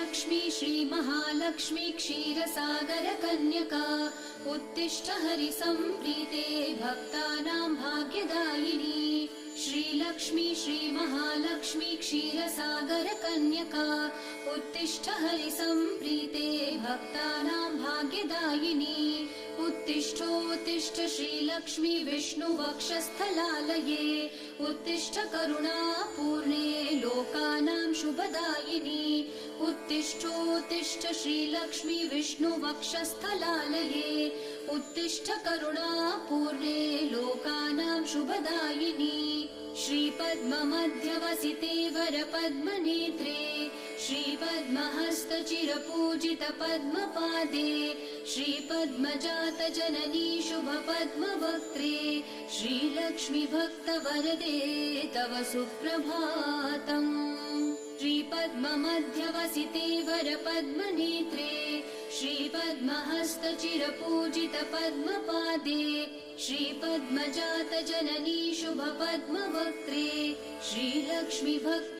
श्रीलक्ष्मी श्रीमहालक्ष्मी क्षीरसागरकन्यका उत्तिष्ठ हरिसम्प्रीते भक्तानां भाग्यदायिनी। श्रीलक्ष्मी श्रीमहालक्ष्मी क्षीरसागरकन्यका उत्तिष्ठ हरिसम्प्रीते भक्तानां भाग्यदायिनी। उत्तिष्ठोत्तिष्ठ श्रीलक्ष्मी विष्णुवक्षस्थलालये उत्तिष्ठ करुणापूर्णे लोकानां शुभदायिनी। उत्तिष्ठोत्तिष्ठ श्रीलक्ष्मी विष्णुवक्षस्थलालये उत्तिष्ठ करुणापूर्णे लोकानां शुभदायिनी। श्रीपद्ममध्यवसिते वरपद्मनेत्रे श्रीपद्महस्तचिरपूजितपद्मपादे श्रीपद्मजातजननी शुभपद्मवक्त्रे श्रीलक्ष्मी भक्तवरदे तव सुप्रभातम्। श्रीपद्ममध्यवसिते वरपद्मनेत्रे श्रीपद्महस्तचिरपूजितपद्मपादे श्रीपद्मजातजननी शुभपद्मवक्त्रे श्रीलक्ष्मी भक्त